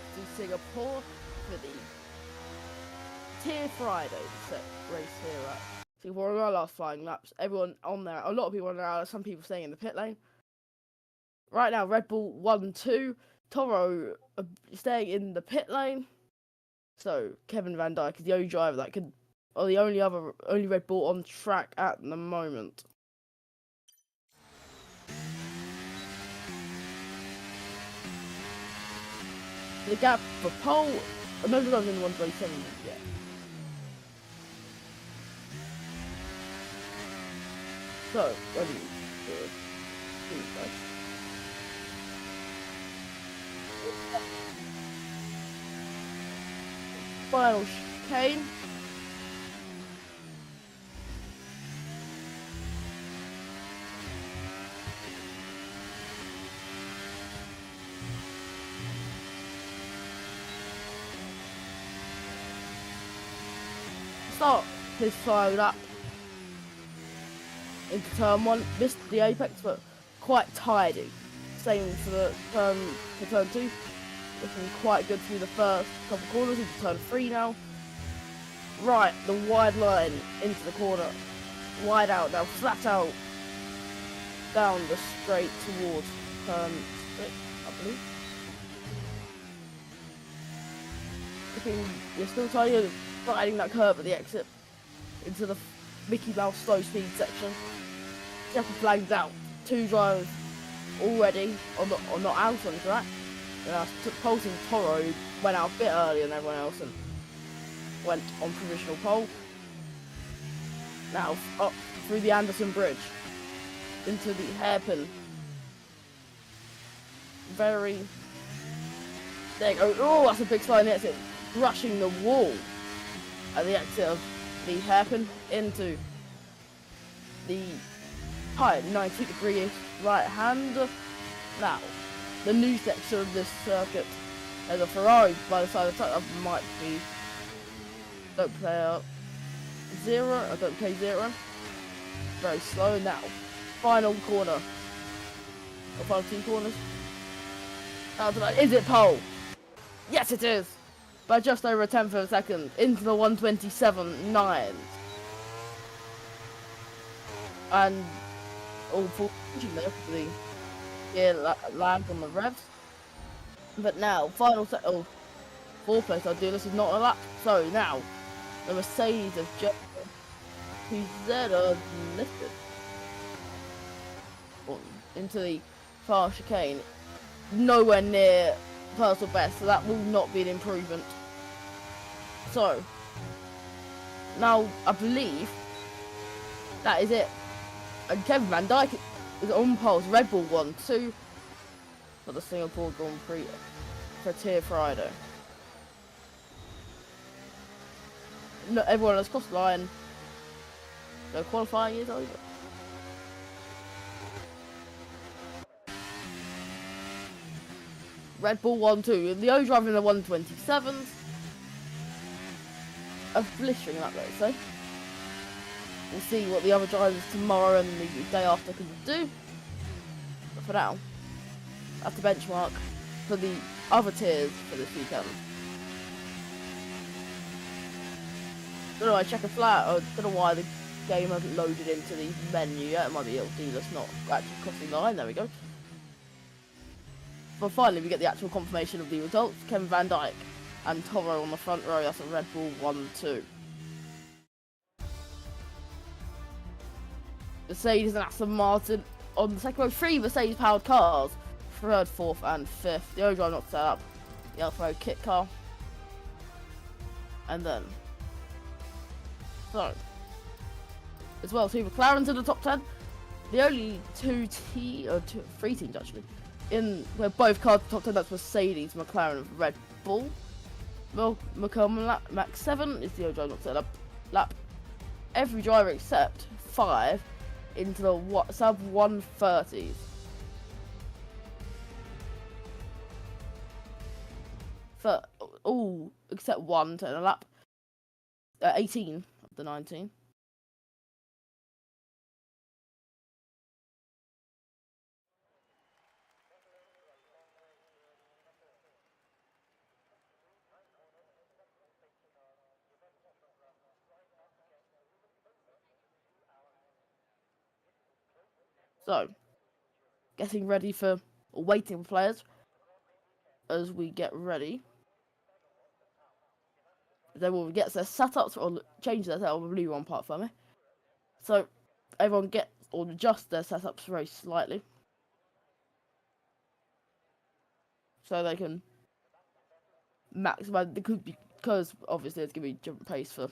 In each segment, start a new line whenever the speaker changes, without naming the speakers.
off to Singapore for the Tier Friday race here at Singapore. On our last flying laps, everyone on there, a lot of people on there, some people staying in the pit lane. Right now, Red Bull 1-2, Toro staying in the pit lane. So Kevin Van Dijk is the only driver that could, or the only Red Bull on track at the moment. The gap for pole, another driver in the 127 yet. So, ready to final chicane. Start his final lap into turn 1, missed the apex but quite tidy. Same for the turn 2, looking quite good through the first couple corners. Into turn 3 now. Right, the wide line into the corner, wide out now, flat out down the straight towards turn 6, I believe. Looking, you're still tidy, riding that curve at the exit into the Mickey Mouse slow speed section. Checkered flags out. 2 drivers already or not out on track. Pulsing Toro went out a bit earlier than everyone else and went on provisional pole. Now up through the Anderson Bridge into the hairpin. There you go. Oh, that's a big slide exit, brushing the wall at the exit of the hairpin into the tight 90-degree right hand. Now, the new section of this circuit has a Ferrari by the side of the track. That might be don't play 0. I don't play 0. Very slow now. Final corner. Or final 2 corners. Is it pole? Yes, it is. By just over a tenth of a second into the 127.9. And all full engine there for the land on the revs. But now, final set of 4 place I'll do. This is not a lap. So now, the Mercedes of PZ are lifted into the far chicane. Nowhere near personal best, so that will not be an improvement. So, now I believe that is it. And Kevin Van Dijk is on pole. Red Bull 1-2 for the Singapore Grand Prix for Tier Friday. No, everyone has crossed the line. No qualifying is over. Red Bull 1-2. The O driver in the 127s. A blistering lap, let's say. We'll see what the other drivers tomorrow and the day after can do. But for now, that's the benchmark for the other tiers for this weekend. Don't know, I check a flat, or don't know why the game hasn't loaded into the menu yet. It might be LD that's not actually crossing the line. There we go. But finally, we get the actual confirmation of the results. Kevin Van Dijk and Toro on the front row. That's a Red Bull 1-2. Mercedes and Aston Martin on the second row. 3 Mercedes-powered cars. 3rd, 4th, and 5th. The O drive not set up. The Alfa Romeo kit car. And then, so as well, 2 McLarens in the top 10. The only 3 teams actually in where both cars in the top 10. That's Mercedes, McLaren, and Red Bull. McCollum Max 7 is the O drive not set up lap. Every driver except 5 into the sub 130s. For all except 1 turn a lap. 18 of the 19. So, getting ready for, or waiting for players as we get ready. They will get their setups or change their setup. Blue one part for me. So, everyone gets or adjust their setups very slightly. So they can maximize, because obviously it's going to be different pace for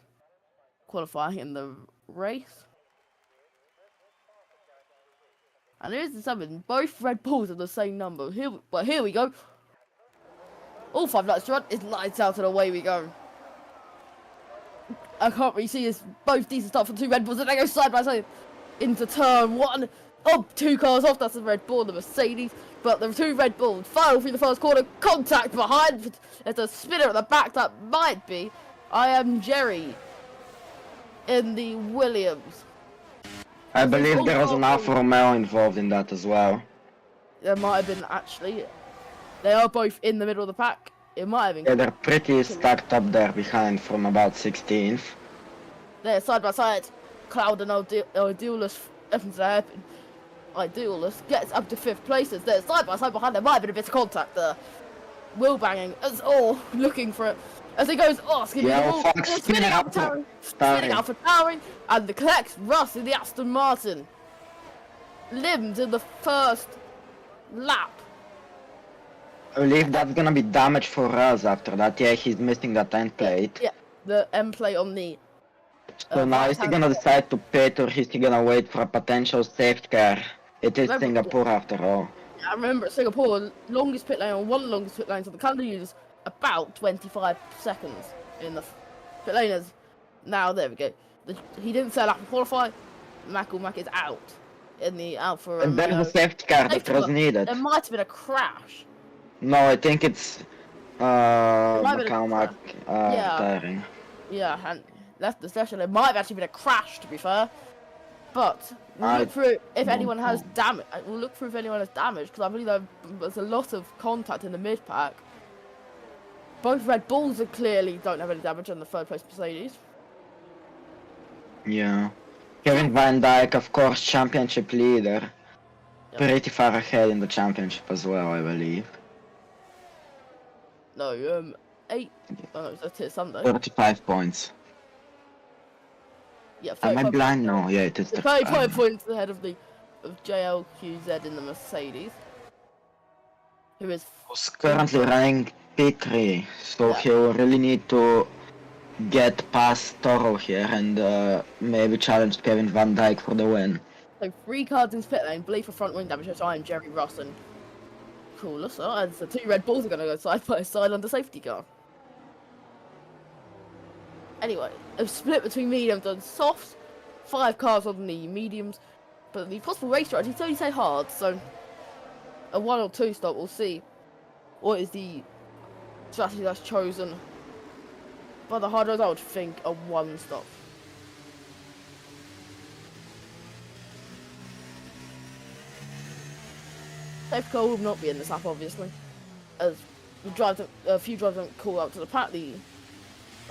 qualifying in the race. And here's something, both Red Bulls are the same number. Here we go. All 5 laps to run, it's lights out and away we go. I can't really see this, both decent start for 2 Red Bulls, and they go side by side into turn 1. Oh, 2 cars off, that's the Red Bull, the Mercedes. But the 2 Red Bulls, final through the first corner, contact behind. There's a spinner at the back, that might be I Am Jerry in the Williams.
I believe there was an Alfa Romeo involved in that as well.
There might have been, actually. They are both in the middle of the pack. It might have been.
Yeah, they're pretty stacked up there behind from about 16th.
They're side by side. Cloud and Idealist, Idealist gets up to 5th places. They're side by side behind. There might have been a bit of contact there. Wheel banging as all looking for it. As he goes, spinning out for Towering, and the collects Russ in the Aston Martin. Limbs in the first lap.
I believe that's gonna be damage for us after that. Yeah, he's missing that end plate.
Yeah, the end plate on the...
So now is he gonna decide to pit, or is he gonna wait for a potential safety car? It is Singapore after all.
I remember at Singapore, longest pit lane, or one of the longest pit lanes on the calendar, uses about 25 seconds in the pit laners. Now, there we go. He didn't set up to qualify. Mac is out in the Alfa Romeo.
And then the safety car that was needed.
There might have been a crash.
No, I think it's McCormack retiring.
Yeah, and left the session. There might have actually been a crash, to be fair. But we'll look through if anyone has damage. We'll look through if anyone has damage, because I believe there's a lot of contact in the mid pack. Both Red Bulls clearly don't have any damage on the 3rd place Mercedes.
Yeah. Kevin Van Dijk, of course, championship leader. Yep. Pretty far ahead in the championship as well, I believe.
No, 8. Oh, no, it's Sunday.
35 points.
Yeah,
am I blind? No, yeah, it is
35 points ahead of JLQZ in the Mercedes, who is
currently running P3, so he'll really need to get past Toro here and maybe challenge Kevin Van Dijk for the win.
So 3 cars in pit lane, bleed for front wing damage, which I am Jerry Ross and Coolest, and so 2 Red Bulls are going to go side by side on the safety car. Anyway, a split between mediums and softs, 5 cars on the mediums, but the possible race strategy is only say hard, so a 1 or 2 stop, we'll see what is the strategy that's chosen. By the hard roads, I would think a 1 stop. Safety car will not be in this lap, obviously, as a few drivers don't call out to the pack.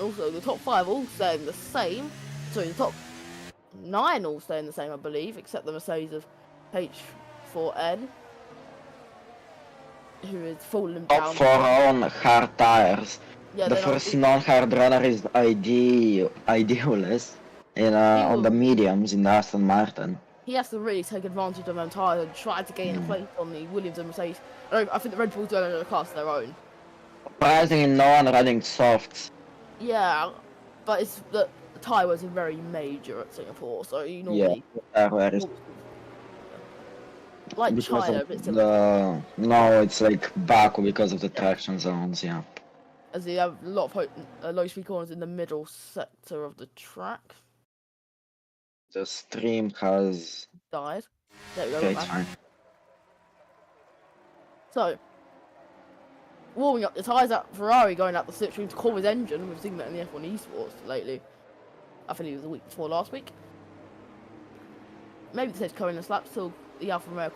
Also, the top 5 all staying the same. Sorry, the top 9 all staying the same, I believe, except the Mercedes of H4N, who is falling down.
Top 4 on hard tires. Yeah, the first non-hard runner is Idealist on the mediums in the Aston Martin.
He has to really take advantage of them tires and try to gain a place on the Williams and Mercedes. I think the Red Bulls don't have a class of their own.
Surprisingly, no one running softs.
Yeah, but it's the tyre wasn't very major at Singapore, so you normally like China, but
no, it's like Baku because of the traction zones, yeah.
As you have a lot of low speed corners in the middle sector of the track.
The stream has
died. There we go.
Okay, it's fine.
So, warming up the tyres at Ferrari, going out the slipstream to cool his engine. We've seen that in the F1 esports lately. I think it was the week before last week. Maybe the safety car in the slap, still the Alfa Romeo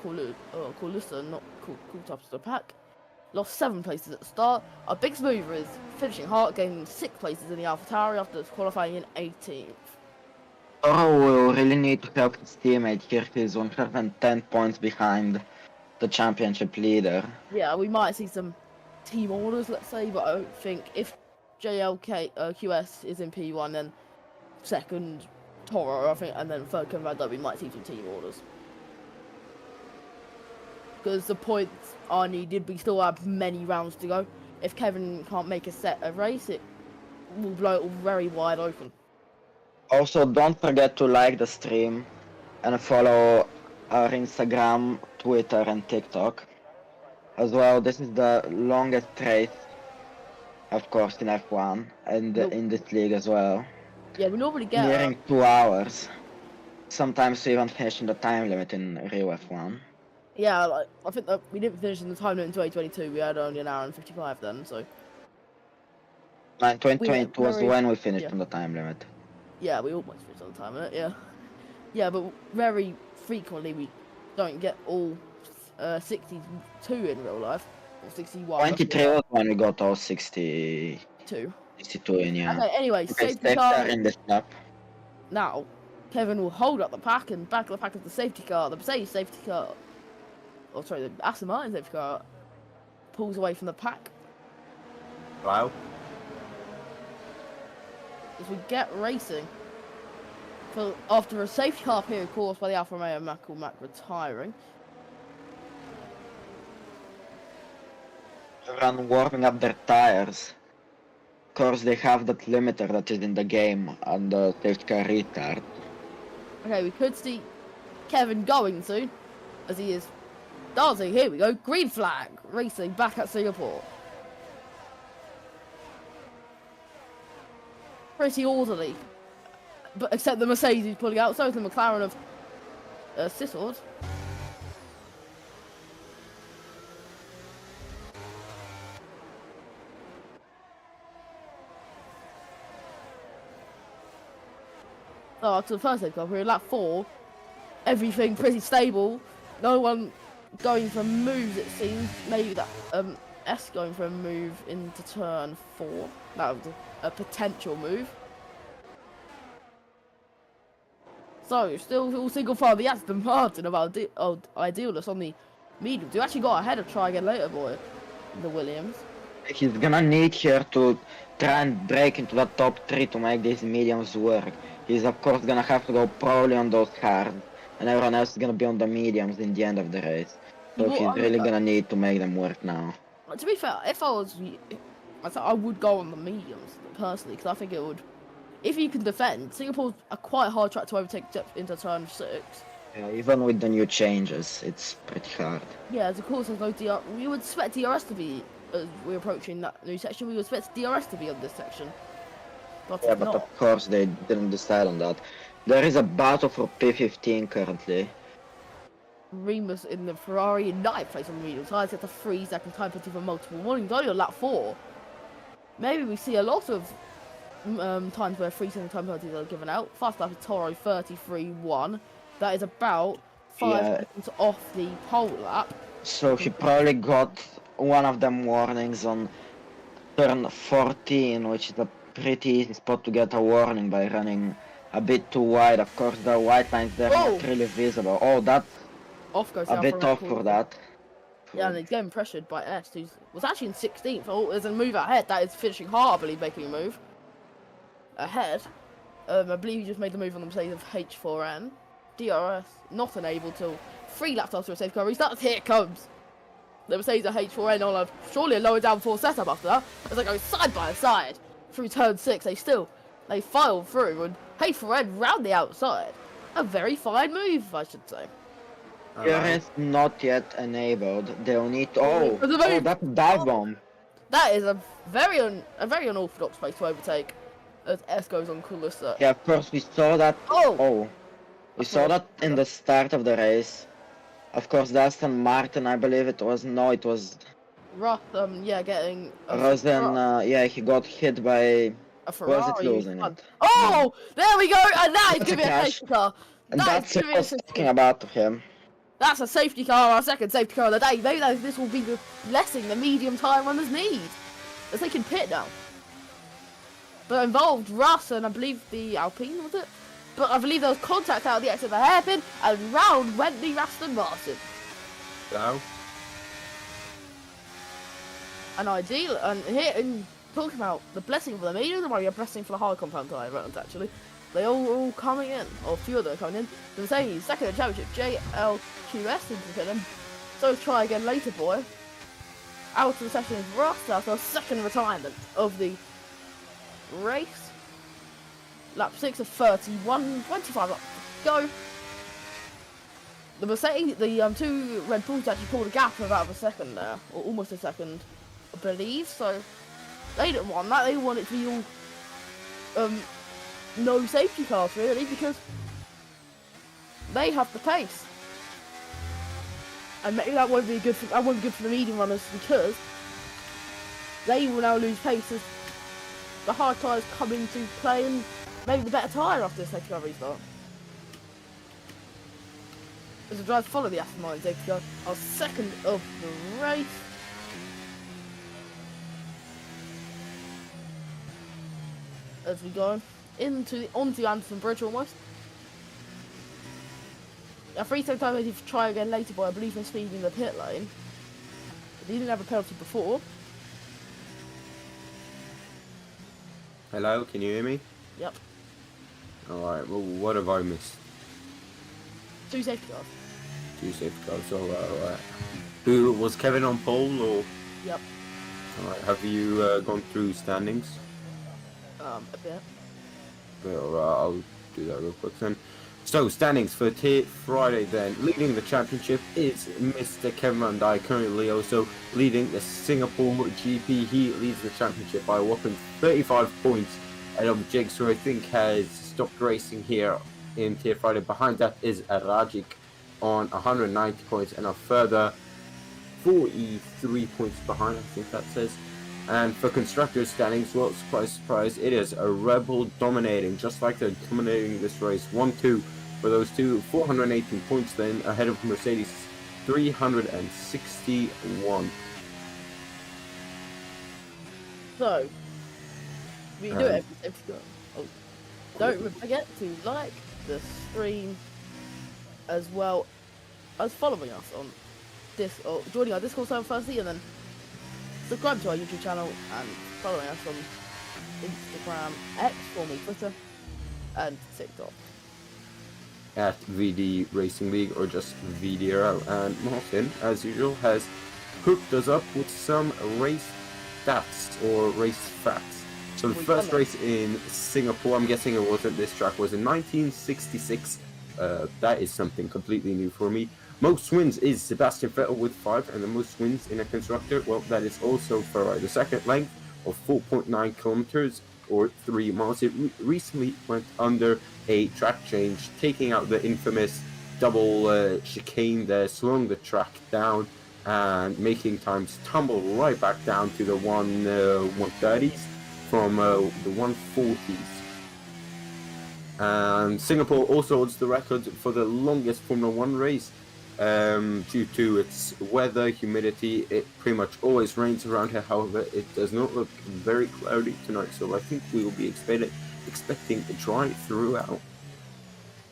Coolista, not cool top of the pack. Lost 7 places at the start. Our big mover is finishing hard, gaining 6 places in the AlphaTauri after qualifying in 18th.
Toro will really need to help his teammate here. He's 110 points behind the championship leader.
Yeah, we might see some team orders, let's say, but I don't think if JLK QS is in P1, then second Toro, I think, and then third Kevin Van Dyke, we might see some team orders. Because the points are needed, we still have many rounds to go. If Kevin can't make a race, it will blow it all very wide open.
Also, don't forget to like the stream and follow our Instagram, Twitter, and TikTok. As well, this is the longest race, of course, in F1 and in this league as well.
Yeah, we normally get
nearing 2 hours. Sometimes we even finish in the time limit in real F1.
Yeah, like, I think that we didn't finish in the time limit in 2022. We had only an hour and 55 then, so.
2022 was when we finished on the time limit.
Yeah, we almost finished on the time limit, yeah. Yeah, but very frequently we don't get all 62 in real life. Or 61.
23 was when we got all 62 in, yeah.
Okay, anyway, safety car.
In this lap.
Now, Kevin will hold up the pack, and back of the pack is the safety car. The Mercedes safety car. Oh, sorry, the Aston Martin safety car pulls away from the pack.
Hello?
As we get racing. So after a safety car period caused by the Alfa Romeo Michael Mack retiring.
Everyone warming up their tires. Of course, they have that limiter that is in the game and the safety car retard.
Okay, we could see Kevin going soon, as he is dancing. Here we go, green flag racing back at Singapore. Pretty orderly, but except the Mercedes is pulling out. So is the McLaren of Sissord. So after the first safety car, we're in lap 4. Everything pretty stable. No one going for moves, it seems. Maybe that S going for a move into turn 4. That was a potential move. So, still all single file. The Aston Martin of Idealist on the mediums. You actually got ahead of try again later, boy. The Williams.
He's gonna need here to try and break into the top 3 to make these mediums work. He's of course gonna have to go probably on those hard, and everyone else is gonna be on the mediums in the end of the race. So he's really gonna need to make them work now.
To be fair, if I was, I would go on the mediums personally, because I think it would. If you can defend, Singapore's a quite hard track to overtake into turn 6.
Yeah, even with the new changes, it's pretty hard.
Yeah, of course there's no DR. We would expect DRS to be, as we're approaching that new section, we would expect DRS to be on this section. But
yeah, but of course they didn't decide on that. There is a battle for P15 currently.
Remus in the Ferrari in 9th place on the medium tires, gets a 3-second time penalty for multiple warnings, only on lap 4. Maybe we see a lot of times where 3-second time penalties are given out. Fast lap is Toro 33.1. That is about 5 seconds off the pole lap.
So he probably got one of them warnings on turn 14, which is a pretty easy spot to get a warning by running a bit too wide. Of course, the white lines there are not really visible. Oh, that's a bit off for that.
Yeah, and he's getting pressured by S, who was actually in 16th. Oh, there's a move ahead. That is finishing hard, I believe, making a move. Ahead. I believe he just made the move on the Mercedes of H4N. DRS not enabled till 3 laps after a safety car restart. Here it comes. The Mercedes of H4N on surely a lower downforce setup after that. As they go side by side through turn 6. They file through and H4N round the outside. A very fine move, I should say.
DRS not yet enabled. They'll need to, that's a dive bomb.
That is a very unorthodox place to overtake as S goes on Kulissa.
Yeah, of course we saw that. We saw that in the start of the race. Of course, the Aston Martin, I believe it was. No, it was.
Getting.
Rosen, he got hit by.
A Ferrari.
Was it losing it?
Oh, there we go, and that is giving a safety car.
And that's what I was talking about to him.
That's a safety car, our second safety car of the day. Maybe this will be the blessing the medium tire runners need, as they can pit now. But involved Russ and I believe the Alpine, was it? but I believe there was contact out of the exit of the hairpin, and round went the Aston Martin.
Now,
And ideal, and here, in talking about the blessing for the medium, or your blessing for the hard compound tire rounds, actually, they all coming in, or a few of them are coming in. The Mercedes, second in the championship, JLQS into the pin. So try again later, boy. Out of the session is Ross, that's our second retirement of the race. Lap 6 of 31, 25 laps to go. The Mercedes, the two Red Bulls actually pulled a gap of about a second there, or almost a second, I believe. So they didn't want that. They want it to be all no safety cars really, because they have the pace. And maybe that won't be good for the medium runners, because they will now lose pace as the hard tyres come into play, and maybe the better tyre after this safety car restart. As the drivers follow the Aston Martin safety car, our second of the race. As we go onto Anderson Bridge almost. A free second time to try again later, but I believe in speeding the pit lane. But he didn't have a penalty before.
hello, can you hear me?
Yep.
Alright, well, what have I missed?
2 safety cars.
2 safety cars, alright. Who was Kevin on pole, or?
Yep.
Alright, have you gone through standings?
A bit.
Well, I'll do that real quick then. So, standings for Friday then. Leading the championship is Mr. Kevin Van Dijk, currently also leading the Singapore GP. He leads the championship by a whopping 35 points. And of Jakes, who I think has stopped racing here in Tier Friday. Behind that is Rajic on 190 points, and a further 43 points behind, I think that says. And for constructors standings, well, surprise, surprise, it is a Rebel dominating, just like they're dominating this race. 1-2 for those two, 418 points then, ahead of Mercedes, 361.
So, we do it every go. Oh, don't forget to like the stream, as well as following us on this, or joining our Discord server firstly, and then subscribe to our YouTube channel and following us on Instagram, X, formerly Twitter, and TikTok.
At VD Racing League, or just VDRL. And Martin, as usual, has hooked us up with some race stats or race facts. So the first race in Singapore, I'm guessing it wasn't this track, was in 1966. That is something completely new for me. Most wins is Sebastian Vettel with 5, and the most wins in a constructor, well, that is also Ferrari. The second length of 4.9 kilometers or 3 miles. It recently went under a track change, taking out the infamous double chicane there, slowing the track down and making times tumble right back down to the 130s from the 140s. And Singapore also holds the record for the longest Formula 1 race. Due to its weather, humidity, it pretty much always rains around here. However, it does not look very cloudy tonight, so I think we will be expecting a dry throughout.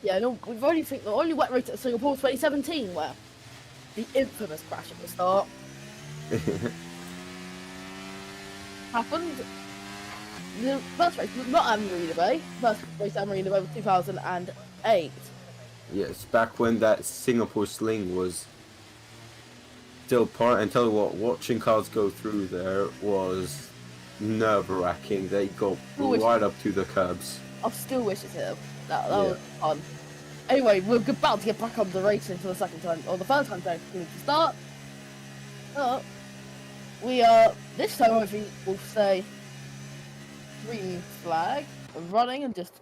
Yeah, no, we've only think the only wet race at Singapore 2017, where the infamous crash at the start happened. The first race was not at Marina Bay. First race at Marina Bay was 2008.
Yes, back when that Singapore sling was still part. And tell you what, watching cars go through there was nerve-wracking. They got right up to the curbs.
I still wish it's here. That was fun. Anyway, we're about to get back on the racing for the second time, or the first time to start. We are, this time I think we'll say green flag, running, and just,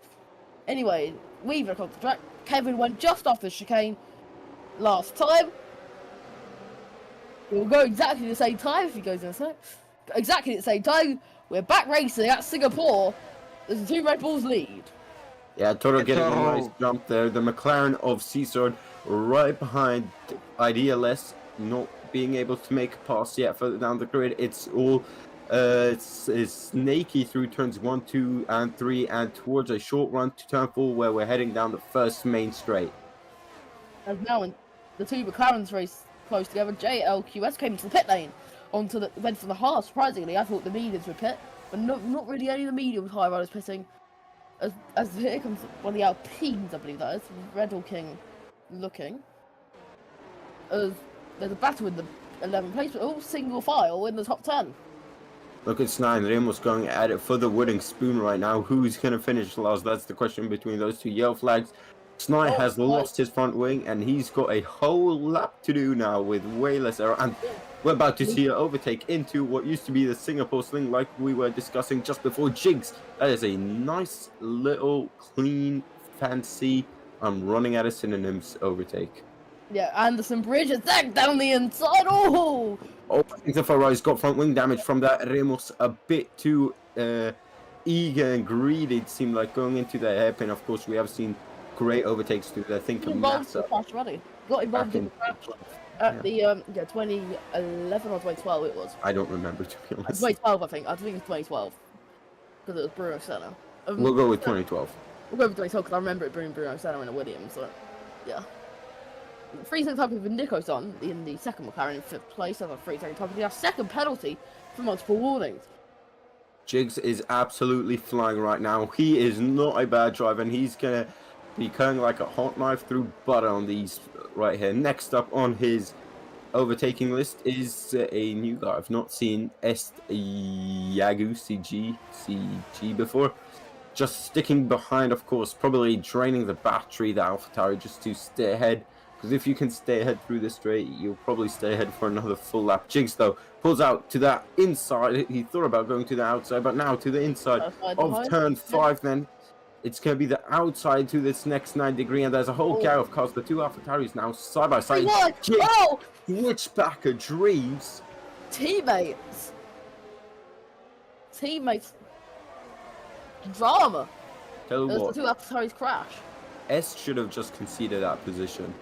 anyway, we've across the track. Kevin went just off the chicane last time. We'll go exactly the same time if he goes in a sec. Exactly the same time. We're back racing at Singapore. There's 2 Red Bulls lead.
Yeah, Toro getting a nice jump there. The McLaren of Seasword right behind IDLS, not being able to make a pass yet further down the grid. It's all It's snaky through turns 1, 2, and 3, and towards a short run to turn 4, where we're heading down the first main straight.
And now in the two McLarens race close together, JLQS came into the pit lane went for the hard. Surprisingly, I thought the mediums would pit, but not really any of the medium high riders pitting. As here comes one of the Alpines, I believe that is, Red Bull King looking. As there's a battle in the 11th place, but all single file in the top 10.
Look at Snide, they're almost going at it for the wooden spoon right now. Who's going to finish last? That's the question between those two yellow flags. Snide has lost his front wing, and he's got a whole lap to do now with way less error. And we're about to see an overtake into what used to be the Singapore Sling, like we were discussing just before Jigs. That is a nice little clean, fancy, I'm running out of synonyms overtake.
Yeah, Anderson Bridge is zagged down the inside. Oh,
I think the Ferrari's got front wing damage from that. Ramos a bit too eager and greedy, it seemed like, going into the hairpin. Of course, we have seen great overtakes to, I think, a massive.
Got involved in the crash at the 2011 or 2012 it was.
I don't remember, to be honest.
2012, I think. I think it's 2012 because it was Bruno Senna.
We'll go with 2012.
We'll go with 2012 because I remember it being Bruno Senna and a Williams. So yeah. 3-second time with Nico's on in the second McLaren in 5th place. That's a 3-second time. Our second penalty for multiple warnings.
Jigs is absolutely flying right now. He is not a bad driver, and he's gonna be cutting like a hot knife through butter on these right here. Next up on his overtaking list is a new guy I've not seen, Yagu CG before. Just sticking behind, of course, probably draining the battery, the AlphaTauri, just to stay ahead. Because if you can stay ahead through the straight, you'll probably stay ahead for another full lap. Jigs, though, pulls out to that inside. He thought about going to the outside, but now to the inside of turn 5 then. It's going to be the outside to this next 9-degree, and there's a whole car of cars. The two AlphaTauris now side by side. Switchback of dreams.
Teammates. Drama.
Tell you what,
the two AlphaTauris crash.
S should have just conceded that position.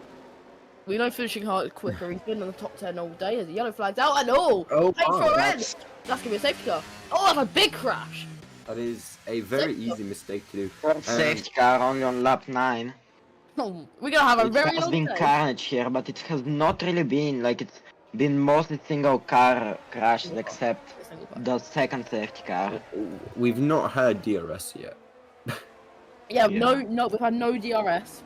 We know finishing hard is quicker. He's been in the top 10 all day. As the yellow flag's out and all.
That's
That's gonna be a safety car. Oh, that's a big crash.
That is a very easy mistake to do.
safety car only on lap 9.
Oh, we're gonna have a very
It has
long
been
day.
carnage here, but it has not really been, like, it's been mostly single car crashes except the second safety car.
We've not had DRS yet.
Yeah, no, we've had no DRS.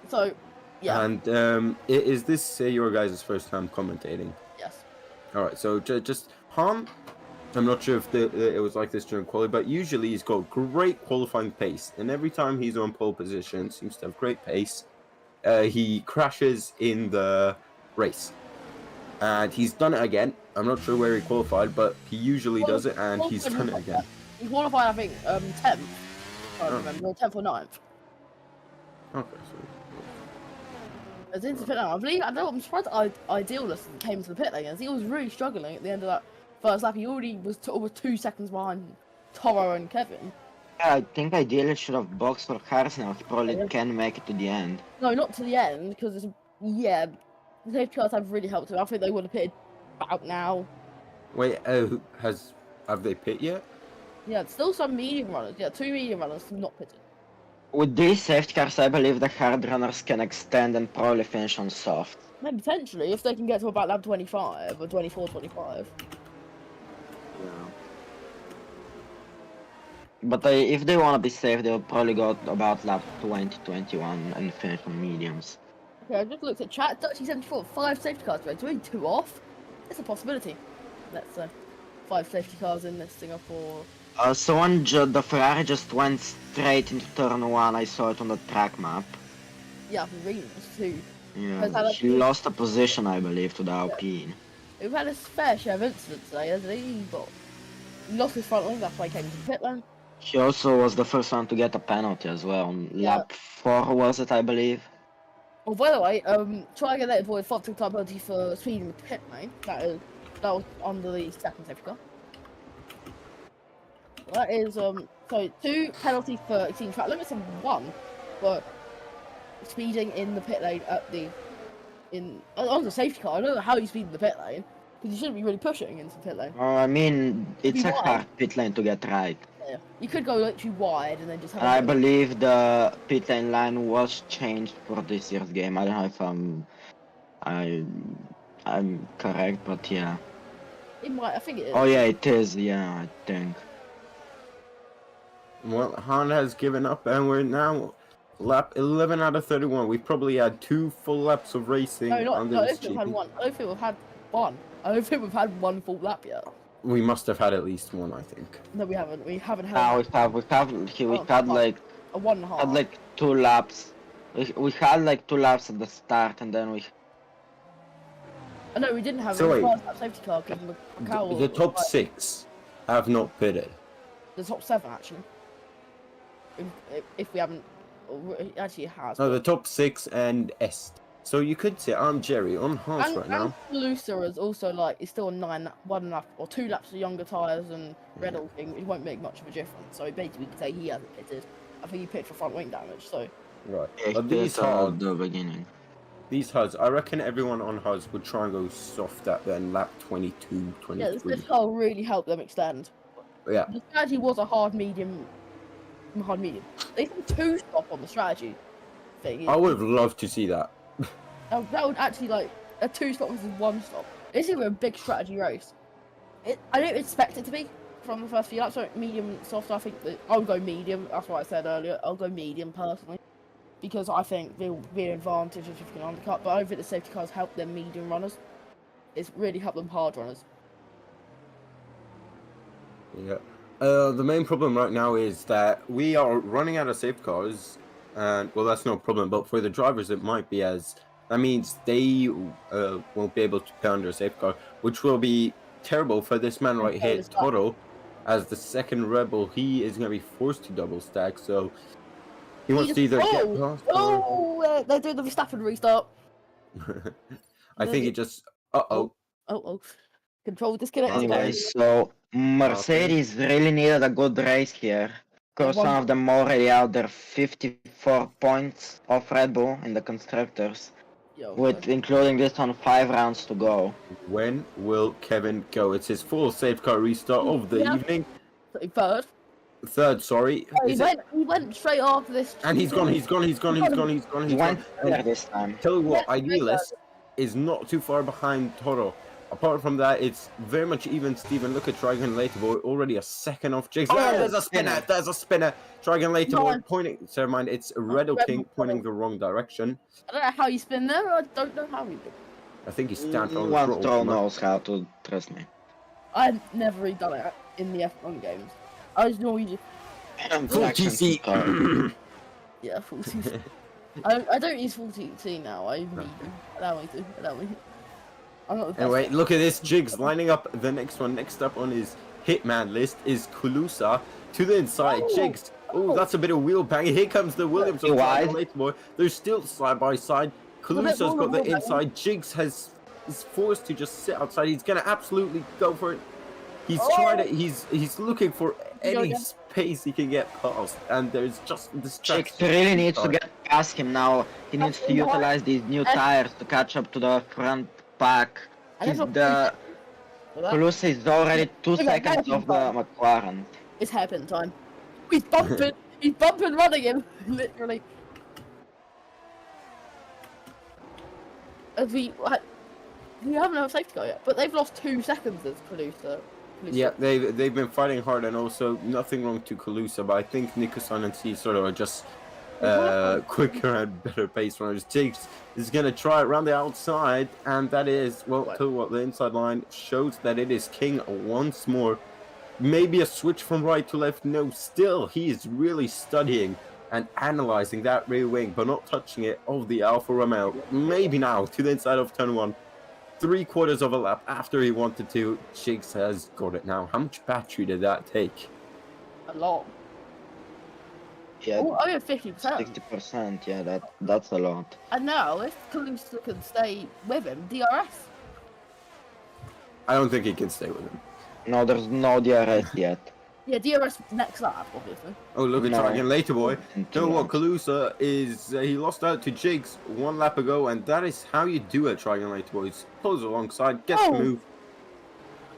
So, yeah.
And is this your guys' first time commentating?
Yes.
Alright, so just Han, I'm not sure if it was like this during quali, but usually he's got great qualifying pace, and every time he's on pole position, seems to have great pace, he crashes in the race. And he's done it again. I'm not sure where he qualified, but he usually does it, and he's done it again.
He qualified, I think, 10th. I don't remember, or 10th or 9th.
Okay, so...
As into pit lane, I'm surprised Idealist came to the pit lane, as he was really struggling at the end of that first lap. He already was over 2 seconds behind Toro and Kevin.
Yeah, I think ideally should have boxed for cars now. He probably can make it to the end.
No, not to the end, because the safety cars have really helped him. I think they would have pitted about now.
Wait, have they pit yet?
Yeah, still some medium runners. Yeah, 2 medium runners not pitted.
With these safety cars, I believe the hard runners can extend and probably finish on soft.
Maybe potentially, if they can get to about lap 25 or 24, 25.
Yeah. But if they want to be safe, they'll probably go about lap 20, 21 and finish on mediums.
Okay, I just looked at chat. Dutchy 74, 5 safety cars today. 2 off. It's a possibility. Let's 5 safety cars in this Singapore.
So when the Ferrari just went straight into turn 1, I saw it on the track map.
Yeah, Remus too.
Yeah, she lost a position, I believe, to the Alpine.
We've had a fair share of incidents today, hasn't he? But lost his front wing, that's why he came to the pit lane.
He also was the first one to get a penalty as well. On lap 4 was it, I believe?
Oh, by the way, try again that avoid 5-second time penalty for speeding with the pit lane. That was under the second safety car. That is so 2 penalties for exceeding track limits and 1 for speeding in the pit lane at on the safety car. I don't know how you speed in the pit lane, Because you shouldn't be really pushing into the pit lane.
I mean, it's
Be
a
wide.
hard pit lane to get right.
Yeah. You could go literally wide and then just have.
And I believe the pit lane line was changed for this year's game. I don't know if I'm correct, but yeah.
It might. I think it is.
Oh yeah, it is. Yeah, I think.
Well, Honda has given up, and we're now lap 11 out of 31. We've probably had 2 full laps of racing
No, not.
under
I
this
don't think we've had
GP.
one. I don't think we've had one. I don't think we've had one full lap yet.
We must have had at least one, I think.
No, we haven't. We haven't had.
Now we had like
a 1.5.
like 2 laps. We had like 2 laps at the start, and then we.
No, we didn't have
So
a
wait.
first lap safety car because
The top 6 have not pitted.
The top 7 actually. If we haven't, actually it has.
No, the top 6 and Est. So you could say I'm Jerry on Haas right now.
And Lucer is also like it's still 1 lap or 2 laps of younger tyres and Red Bull thing. It won't make much of a difference. So basically, we can say he hasn't pitted. I think he pitted for front wing damage. So
Right.
Yeah,
But these HUDs,
the beginning.
I reckon everyone on HUDs would try and go soft at then lap 22,
yeah,
23.
this car really helped them extend.
Yeah.
The strategy was a hard medium. They did 2 stop on the strategy thing.
I would have loved to see that.
That would actually like a 2 stop versus 1 stop. It's even a big strategy race. I don't expect it to be from the first few laps. So medium, soft. I think that I'll go medium. That's what I said earlier. I'll go medium personally because I think there'll be an advantage if you can undercut. But I think the safety cars help them medium runners. It's really helped them hard runners.
Yeah. The main problem right now is that we are running out of safe cars, and well, that's no problem. But for the drivers, it might be as that means they won't be able to pay under a safe car, which will be terrible for this man right here, Toto, as the second rebel. He is going to be forced to double stack, so he wants to either get past.
They're doing the Verstappen restart.
I think he just.
Oh. Control disconnect.
Anyway, so Mercedes really needed a good race here. Of course, some of them already out there 54 points off Red Bull in the constructors, with including this one 5 rounds to go.
When will Kevin go? It's his full safe car restart of the evening. Third, sorry.
Oh, he went straight after this.
And he's gone.
He went there this time.
Tell you what, Idealist is not too far behind Toro. Apart from that, it's very much even. Steven, look at Dragon Later Boy, already a second off Jigs.
Oh,
there's a spinner. There's a spinner. Dragon Later Boy pointing. Never mind, it's Red King pointing the wrong direction.
I don't know how you spin there. I don't know how you do.
I think he stamped on the
One
throttle.
Stroll knows how to, trust me.
I've never really done it in the F1 games. I just normally
Full TC.
Yeah, full TC. I don't use full TC now. I medium. Allow me to. I'm not the best.
Anyway, look at this. Jigs lining up the next one. Next up on his hitman list is Kulusa to the inside. Jigs. Oh, that's a bit of wheel bang. Here comes the Williams on Later Boy. They're still side by side. Kulusa's got the inside. Jigs is forced to just sit outside. He's gonna absolutely go for it. He's trying to. He's looking for any space he can get past, and there's just this.
Jigs really needs to get past him now. He needs to utilize these new tires to catch up to the front pack. The Kulusa is already 2 seconds off the McLaren.
It's hairpin time. He's bumping. He's bumping, running him, literally. We haven't had a safety car yet, but they've lost 2 seconds as Kulusa.
Yeah, they've been fighting hard, and also nothing wrong to Kulusa, but I think Nicholson and C sort of are just quicker and better pace runners. Jigs is going to try it around the outside, and that is, well, tell you what, the inside line shows that it is King once more. Maybe a switch from right to left. No, still, he is really studying and analyzing that rear wing, but not touching it of the Alfa Romeo. Maybe now to the inside of turn 1. 3/4 of a lap after he wanted to. Jigs has got it now. How much battery did that take?
A lot.
Yeah,
I have 50%.
60%. Yeah, that's a lot.
And now, if Kulusa can stay with him, DRS.
I don't think he can stay with him.
No, there's no DRS yet.
Yeah, DRS next lap, obviously.
Oh, look at Dragon Later Boy.
Thank
Know
you.
what, Kulusa is, he lost out to Jigs 1 lap ago, and that is how you do it, Dragon Later Boy. Pulls alongside, gets to move.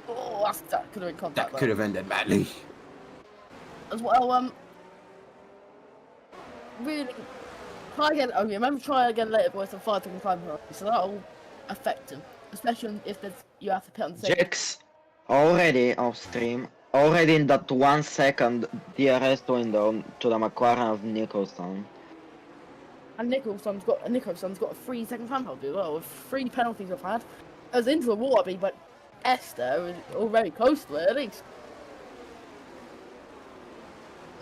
Oh, that could have been contact.
That could have ended badly.
As well, really, try again. Okay, remember try again later, boys, and 5 second time penalty. So that'll affect him, especially if you have to pit on the same.
Jax already off stream, already in that 1 second DRS window to the McLaren of Nicholson.
And Nicholson's got a 3 second time penalty as well, with 3 penalties I've had. I was into the water, but Esther was already close to it at least.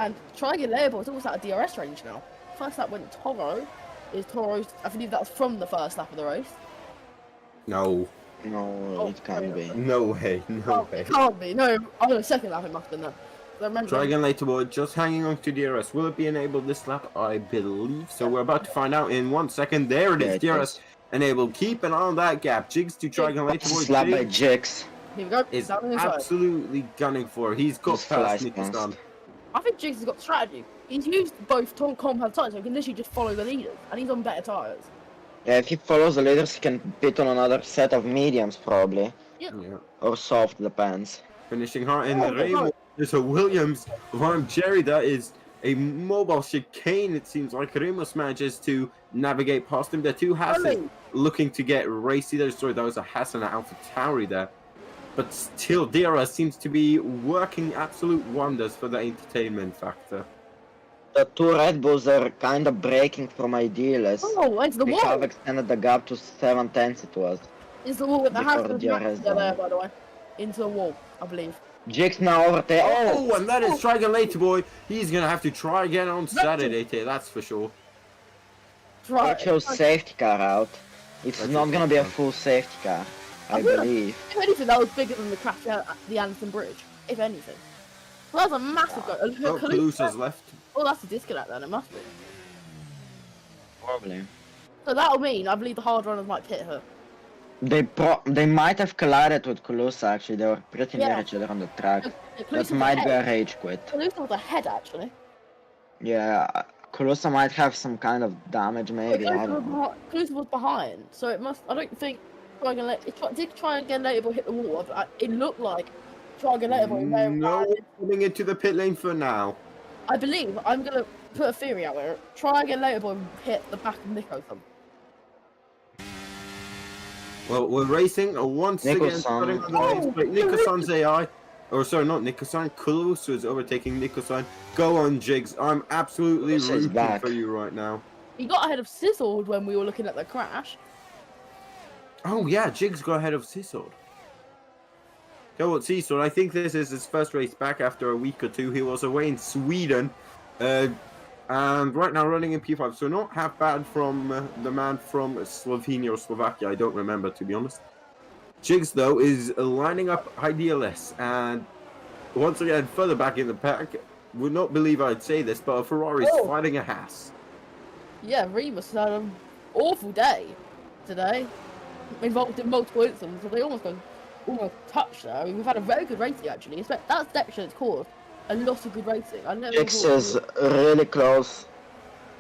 And try again later, but it's almost out of DRS range now. First lap went Toro's. I believe that was from the first lap of the race.
No.
No, it can't be.
No way. No way.
It can't be. No, on the second lap it must have been that. I remember
Try again later, boy. Just hanging on to DRS. Will it be enabled this lap? I believe so. We're about to find out in 1 second. There it is. DRS enabled. Keep an eye on that gap. Jigs to try again later, boy.
Slap by Jax.
Here we go.
Is
Down the inside.
absolutely gunning for it. He's got
Just
past
flies past.
Nicholson.
I think Jigs has got strategy. He's used both compound tyres, so he can literally just follow the leaders, and he's on better tyres.
Yeah, if he follows the leaders, he can pit on another set of mediums probably,
Yeah.
or soft, depends.
Finishing hard in the rain. There's a Williams from Jerry. That is a mobile chicane. It seems like Remus manages to navigate past him. The two Hasses looking to get racy there. Sorry, that was a Hass and an Alpha Tauri there. But still, DRS seems to be working absolute wonders for the entertainment factor.
The 2 Red Bulls are kind of breaking from my deal as
Oh, it's the
we
wall.
have extended the gap to 7/10 it was.
It's the wall with the
Before
Hazard
the DRS
there, by the way. Into the wall, I believe.
Jax now overtake.
Oh, and that is try again later, boy. He's going to have to try again on Saturday, that's for sure.
They chose safety car out. It's not gonna be a full safety car, I believe.
If anything, that was bigger than the crash at the Anderson Bridge. If anything. Well, that's a massive go.
Oh, Calusa's left.
Oh, that's a disconnect then, it must be.
Probably.
So that'll mean, I believe the hard runners might pit her.
They might have collided with Calusa actually, they were pretty near each other on the track. That might be a rage quit.
Calusa was ahead actually.
Yeah, Calusa might have some kind of damage maybe, I don't know.
Calusa was behind, so it must, I don't think, did try again later but hit the wall, but it looked like try again later but it may have
No, coming into the pit lane for now.
I believe, I'm going to put a theory out there, try again later but hit the back of Nico.
Well, we're racing once again.
Nicholson.
Nicholson's AI. Or sorry, not Nicholson. Calusa is overtaking Nicholson. Go on, Jigs. I'm absolutely
Calusa's
rooting
back.
for you right now.
He got ahead of Sizzled when we were looking at the crash.
Oh yeah, Jigs got ahead of Seasword. Go on, Seasword. I think this is his first race back after a week or two. He was away in Sweden. And right now running in P5, so not half bad from the man from Slovenia or Slovakia, I don't remember to be honest. Jigs though is lining up IDLS, and once again further back in the pack, would not believe I'd say this, but a Ferrari is fighting a Haas.
Yeah, Remus had an awful day today, involved in multiple incidents, so they almost touched there. I mean, we've had a very good racing actually, that section has caused a lot of good racing.
Jax is really close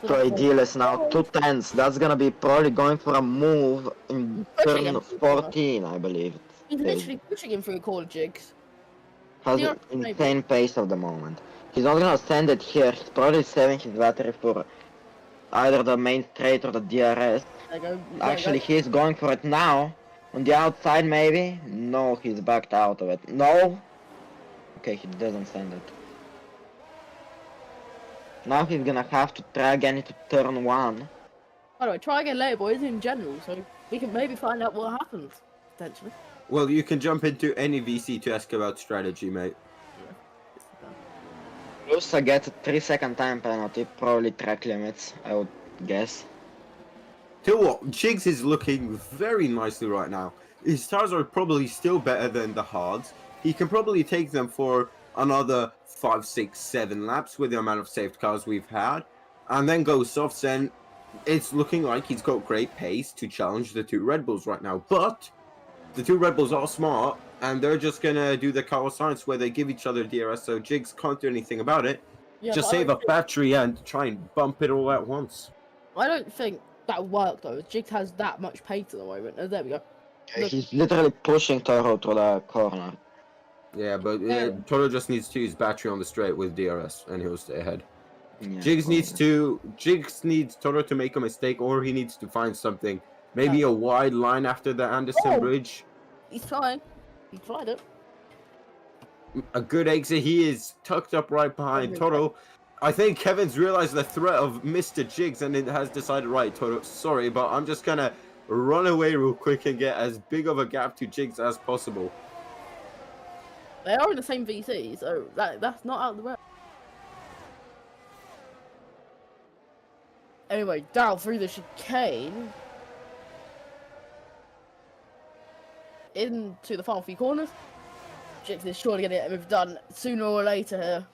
to IDLS now, 2/10. That's gonna be probably going for a move in turn 14, I believe.
He's literally pushing him through a corner, Jigs.
Has an insane pace at the moment. He's not gonna send it here, he's probably saving his battery for either the main straight or the DRS. Actually, he's going for it now. On the outside, maybe? No, he's backed out of it. No? Okay, he doesn't send it. Now he's gonna have to try again into turn 1.
By the way, try again later, boys, in general, so we can maybe find out what happens, potentially.
Well, you can jump into any VC to ask about strategy, mate.
Lusa gets a 3-second time penalty, probably track limits, I would guess.
Tell you what, Jigs is looking very nicely right now. His tires are probably still better than the hards. He can probably take them for another 5, 6, 7 laps with the amount of safety cars we've had, and then go softs, and it's looking like he's got great pace to challenge the 2 Red Bulls right now. But the 2 Red Bulls are smart, and they're just gonna do the car science where they give each other DRS, so Jigs can't do anything about it.
Yeah,
just save a battery and try and bump it all at once.
I don't think that'll work though. Jigs has that much pace at the moment. Oh, there we go.
He's literally pushing Toro to the corner.
Yeah, but
Yeah.
Toro just needs to use battery on the straight with DRS, and he'll stay ahead.
Yeah,
Jigs needs
probably.
Toro to make a mistake, or he needs to find something. Maybe a wide line after the Anderson
Oh!
bridge.
He's trying. He tried it.
A good exit. He is tucked up right behind Toro. I think Kevin's realized the threat of Mr. Jigs and it has decided, right, Toro, sorry, but I'm just gonna run away real quick and get as big of a gap to Jigs as possible.
They are in the same VC, so that's not out of the way. Anyway, down through the chicane. Into the final few corners. Jigs is sure to get it move done sooner or later here.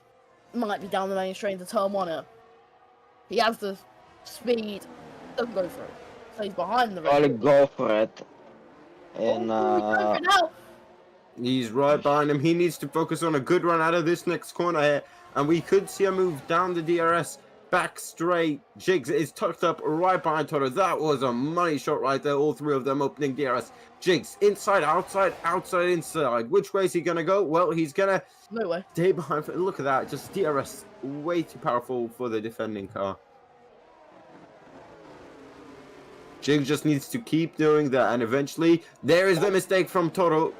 Might be down the main straight into turn 1 here. He has the speed, doesn't go for it. So he's behind the
Probably
race.
go for it.
He's going
And
for it now.
He's right behind him. He needs to focus on a good run out of this next corner here. And we could see a move down the DRS. Back straight. Jigs is tucked up right behind Toro. That was a money shot right there. All three of them opening DRS. Jigs inside, outside, outside, inside. Which way is he going to go? Well, he's going to
No way.
stay behind. Look at that. Just DRS way too powerful for the defending car. Jigs just needs to keep doing that. And eventually, there is the mistake from Toro.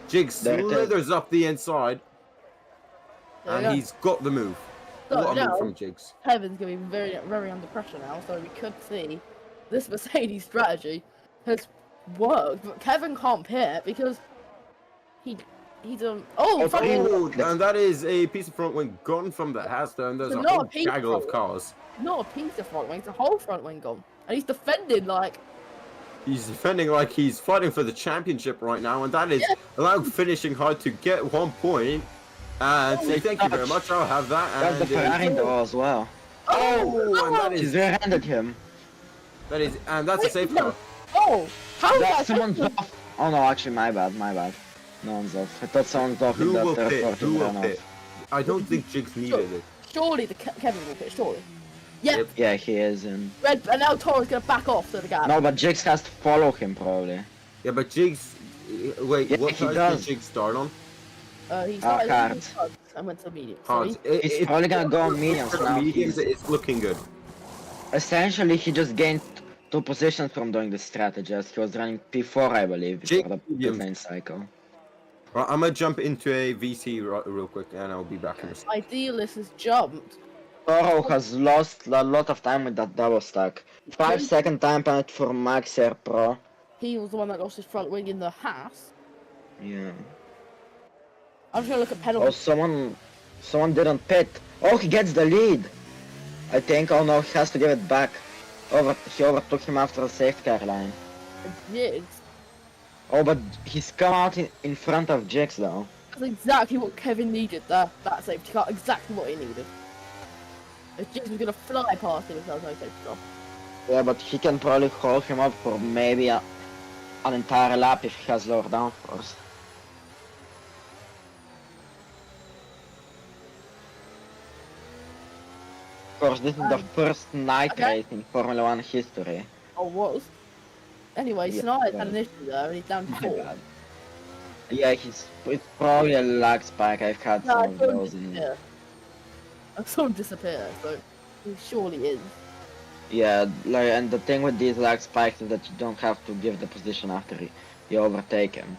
Jigs slithers up the inside. And he's got the move.
So
What a
now,
move from Jigs.
Kevin's going to be very, very under pressure now, so we could see this Mercedes strategy has worked, but Kevin can't pit because he's
And that is a piece of front wing gone from the Hazda, and there's a whole gaggle of cars.
Not a piece of front wing, it's a whole front wing gone. And he's defending like...
He's defending like he's fighting for the championship right now, and that is allowing finishing hard to get 1 point. And say thank you very much, I'll have that.
got the Ferrari door as well.
Oh, and that
He's
is,
rear-handed him.
and that's a safe car.
Oh! How
That
is
someone's off. Oh no, actually my bad. No one's off. I thought someone's off in
Who
that
will
third
pit?
quarter
Who will
runoff.
pit? I don't think Jigs needed it.
Surely Kevin will pit, surely. Yeah,
Yep.
Yeah, he is in.
and now Toro's going to back off to the gap.
No, but Jigs has to follow him probably.
Yeah, but Jigs... Wait,
Yeah,
what
he
size
does.
did Jigs start on?
He started
hard.
in the and went to medium. So
Hard.
He's probably gonna go on mediums now.
Mediums, it's looking good.
Essentially, he just gained 2 positions from doing this strategy as he was running P4, I believe, before the
Mediums.
main cycle.
Right, I'm gonna jump into a VC real quick, and I'll be back in a second.
Idealist has jumped.
Toro has lost a lot of time with that double stack. 5-second time penalty for Max Air Pro.
He was the one that lost his front wing in the Haas.
Yeah.
I'm just gonna look at
Oh,
penalties.
someone didn't pit. Oh, he gets the lead. I think. Oh no, he has to give it back. He overtook him after the safety car line.
Jigs.
Oh, but he's come out in front of Jigs though.
That's exactly what Kevin needed. That safety car, exactly what he needed. If Jigs was gonna fly past him if there was no safety car.
Yeah, but he can probably hold him up for maybe an entire lap if he has lower downforce. Of course, this is the first night race in Formula 1 history.
Or was. Anyway,
Yeah,
Snyder's
yeah.
had an issue there and he's down to 4.
Yeah, it's probably a lag spike. I've had
No,
some
I
of
saw him
those in.
disappear. I saw him disappear, so he surely is.
Yeah, like, and the thing with these lag spikes is that you don't have to give the position after you overtake him.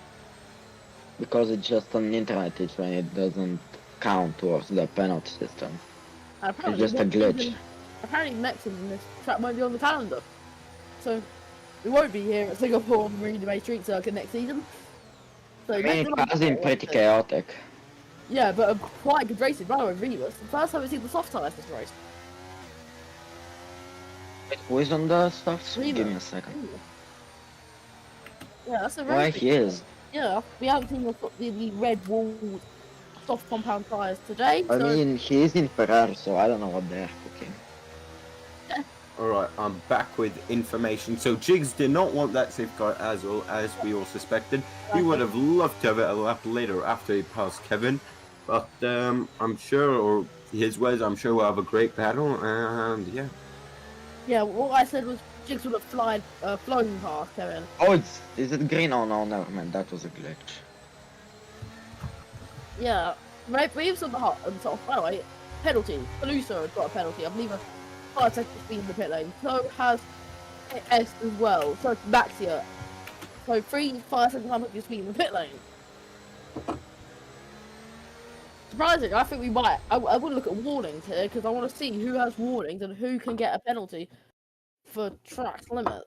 Because it's just an internet issue and it doesn't count towards the penalty system.
And
It's just a glitch.
Apparently next season this track won't be on the calendar. So we won't be here at Singapore Marina Bay Street Circuit next season. So
I mean,
next
it
one-
has been pretty chaotic.
Yeah, but a quite good racing. By the way, Rivas. The first time we've seen the soft tyres this race.
Wait, who is on the stuff?
Rivas.
Give me a second.
Yeah, that's a
Why
race.
he is?
Yeah, we haven't seen the red walled soft compound tyres today.
I
So
mean, he is in Ferrari, so I don't know what they're cooking.
Alright, I'm back with information. So Jigs did not want that safety car as well as we all suspected. He would have loved to have it a lap later after he passed Kevin. But I'm sure, or his words, I'm sure we'll have a great battle, and yeah.
yeah, what I said was Jigs would have flown past Kevin.
Oh, is it green? Oh no, never mind, that was a glitch.
Yeah, Waves on the hot and top. By the way, penalty. Caluso has got a penalty. I believe a 5 second speed in the pit lane. So has S as well. So it's Maxia. So 5 second penalty speed in the pit lane. Surprising, I think we might. I would look at warnings here because I want to see who has warnings and who can get a penalty for track limit.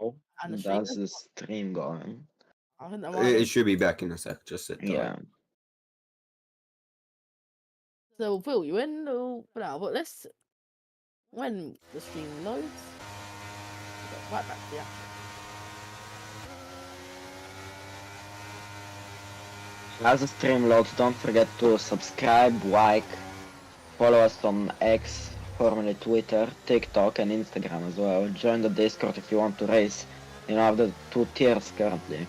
Oh,
And the
that's
stream.
the stream going.
I think that might
It should be back in a sec. Just sit tight.
Yeah.
So we'll fill you in for now, but let's when the stream loads, we'll go right back to the action.
As the stream loads, don't forget to subscribe, like, follow us on X, formerly Twitter, TikTok, and Instagram as well. Join the Discord if you want to race in one of the 2 tiers currently.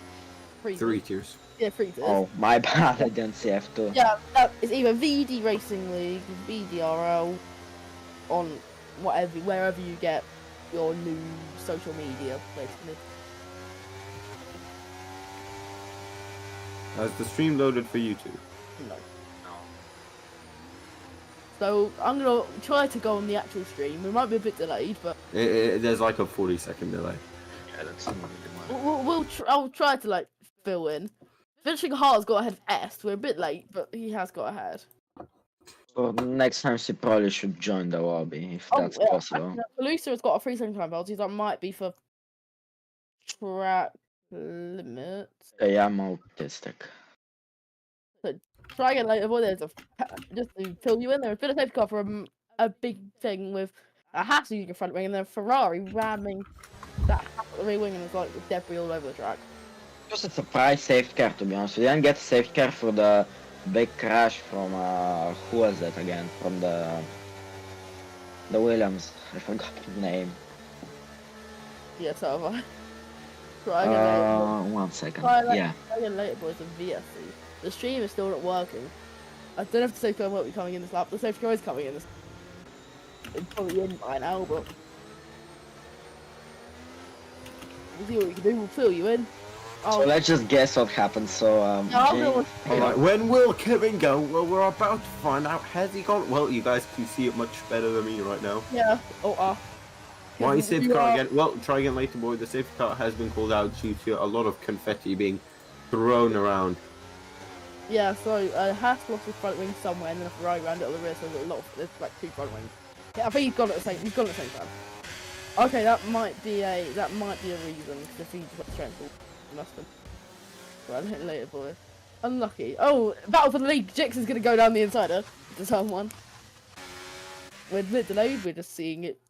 3 tiers.
Yeah, 3 tiers.
Oh, my bad, I didn't see F2.
Yeah, it's either VD Racing League, VDRL, on wherever you get your new social media, basically.
Has the stream loaded for YouTube?
No. So I'm gonna try to go on the actual stream. We might be a bit delayed, but
There's like a 40-second delay.
Yeah, that's not really much.
I'll try to like fill in. Finishing Hart's got ahead of S. We're a bit late, but he has got ahead.
So next time she probably should join the lobby if that's possible.
Calusa has got a 3 second time penalty. That might be for track limit.
Okay, I'm autistic.
Try again later, boy. There's just to fill you in. There's a bit of safety car for a big thing with a Haas using a front wing and then a Ferrari ramming that rear wing and it's like debris all over the track.
Just a surprise safety car, to be honest. We didn't get a safety car for the big crash from who was that again? From the Williams. I forgot his name.
Yeah, so have I. Try again later.
1 second.
Try
Yeah.
again later, boys. The VSC. The stream is still not working. I don't know if the safety car won't be coming in this lap. The safety car is coming in this. It's probably in by now, but we'll see what we can do. We'll fill you in.
So let's just guess what happened. So
Alright, when will Kevin go? Well, we're about to find out. Has he gone? Well, you guys can see it much better than me right now.
Yeah.
Why is safety car again? Well, try again later, boy. The safety car has been called out due to a lot of confetti being thrown around.
Yeah, so Haas lost his front wing somewhere, and then a Ferrari round it on the rear, so there's like 2 front wings. Yeah, I think he's gone at the same time. Okay, that might be a reason because if he's got strength, he must have. Well, I'll hit later, boy. Unlucky. Oh, battle for the lead. Jix is gonna go down the insider to turn 1. We're a bit delayed. We're just seeing it.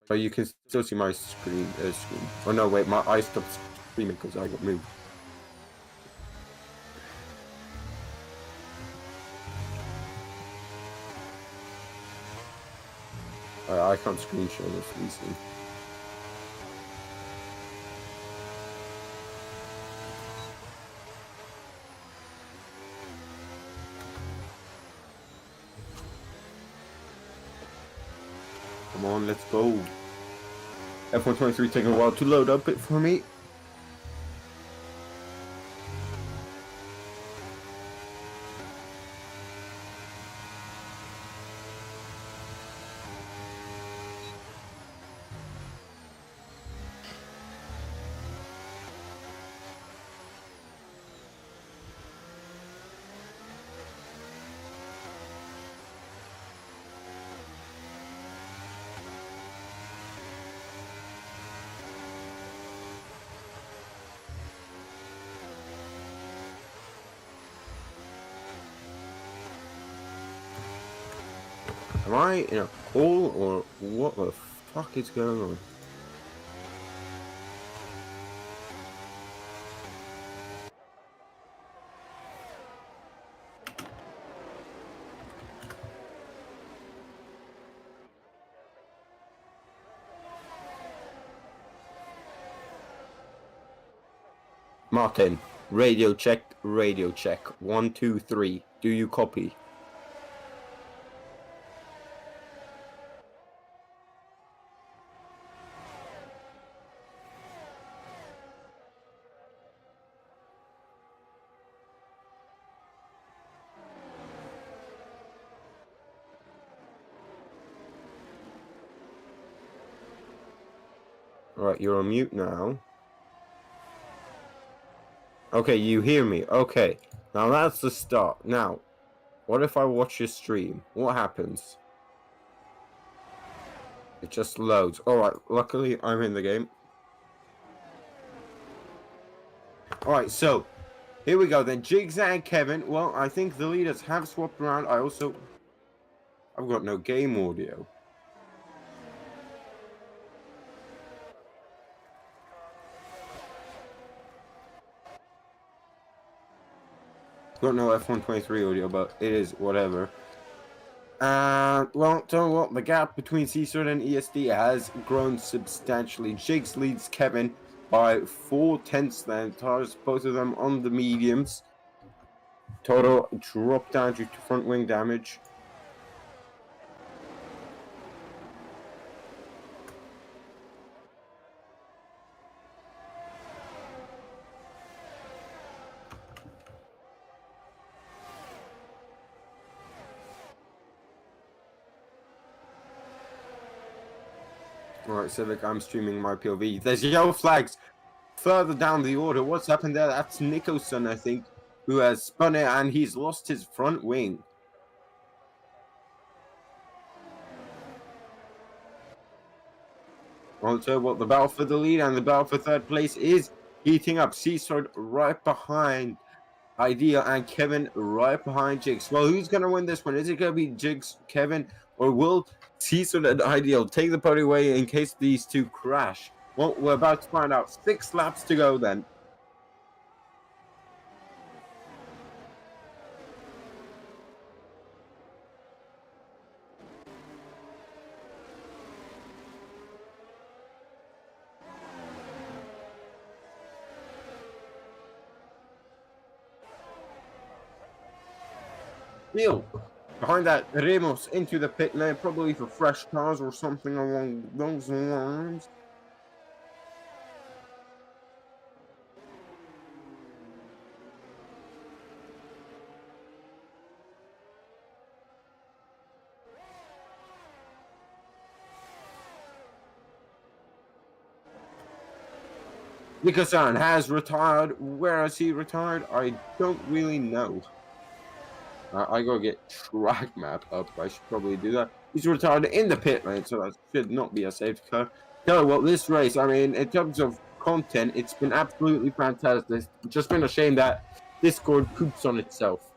But you can still see my screen. Oh no, wait, my eyes stopped screaming because I got moved. I can't screen share this easily. Come on, let's go. F123 taking a while to load up it for me. Am I in a call or what the fuck is going on? Martin, radio check, radio check. 1, 2, 3. Do you copy? Alright, you're on mute now. Okay, you hear me. Okay, now that's the start. Now, what if I watch your stream? What happens? It just loads. Alright, luckily I'm in the game. Alright, so, here we go then. Jigs and Kevin. Well, I think the leaders have swapped around. I've got no game audio. Got no F123 audio, but it is whatever. Well, tell you what, the gap between CSUD and ESD has grown substantially. Jigs leads Kevin by 4/10 then. Tires, both of them on the mediums. Total drop down due to front wing damage. Alright, Civic, I'm streaming my POV. There's yellow flags further down the order. What's happened there? That's Nico's son, I think, who has spun it and he's lost his front wing. Also, what the battle for the lead and the battle for third place is heating up. Seasword right behind Idea and Kevin right behind Jigs. Well, who's going to win this one? Is it going to be Jigs, Kevin, or will Seasword and Ideal take the podium away in case these two crash? Well, we're about to find out. 6 laps to go then. Neil, behind that, Ramos into the pit lane, probably for fresh cars or something along those lines. Nicholson has retired. Where has he retired? I don't really know. I gotta get track map up. I should probably do that. He's retired in the pit lane, so that should not be a safety car. Tell you what, this race, I mean, in terms of content, it's been absolutely fantastic. It's just been a shame that Discord poops on itself.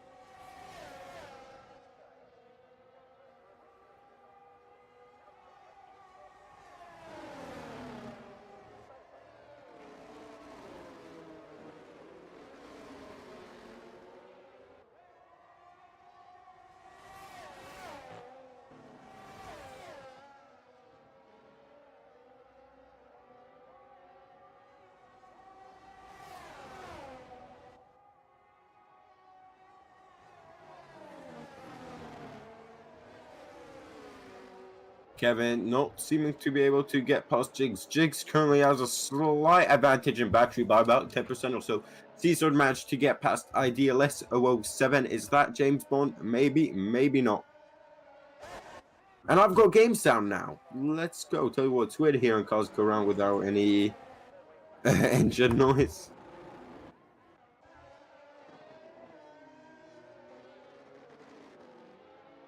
Kevin not seeming to be able to get past Jigs. Jigs currently has a slight advantage in battery by about 10% or so. Caesar managed to get past IDLS 007. Is that James Bond? Maybe, maybe not. And I've got game sound now. Let's go. Tell you what, it's weird hearing cars go around without any engine noise.